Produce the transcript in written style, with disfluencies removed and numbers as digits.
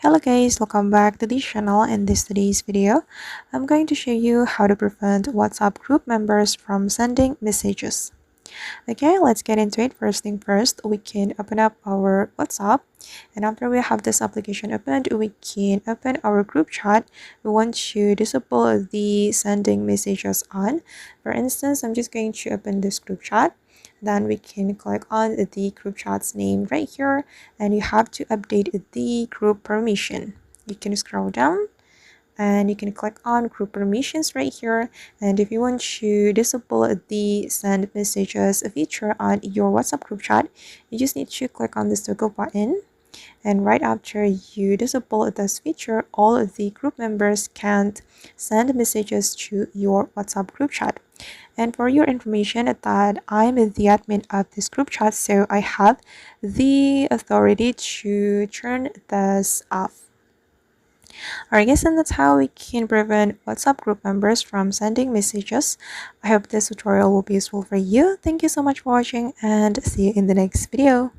Hello guys, welcome back to this channel. In today's video, I'm going to show you how to prevent WhatsApp group members from sending messages. Okay, let's get into it. First thing first, we can open up our WhatsApp, and after we have this application opened, we can open our group chat. We want to disable the sending messages on. For instance, I'm just going to open this group chat. Then we can click on the group chat's name right here, and you have to update the group permission. You can scroll down and you can click on group permissions right here. And if you want to disable the send messages feature on your WhatsApp group chat, you just need to click on this toggle button. And right after you disable this feature, all of the group members can't send messages to your WhatsApp group chat. And for your information, that I'm the admin of this group chat, so I have the authority to turn this off. Alright guys, and that's how we can prevent WhatsApp group members from sending messages. I hope this tutorial will be useful for you. Thank you so much for watching and see you in the next video.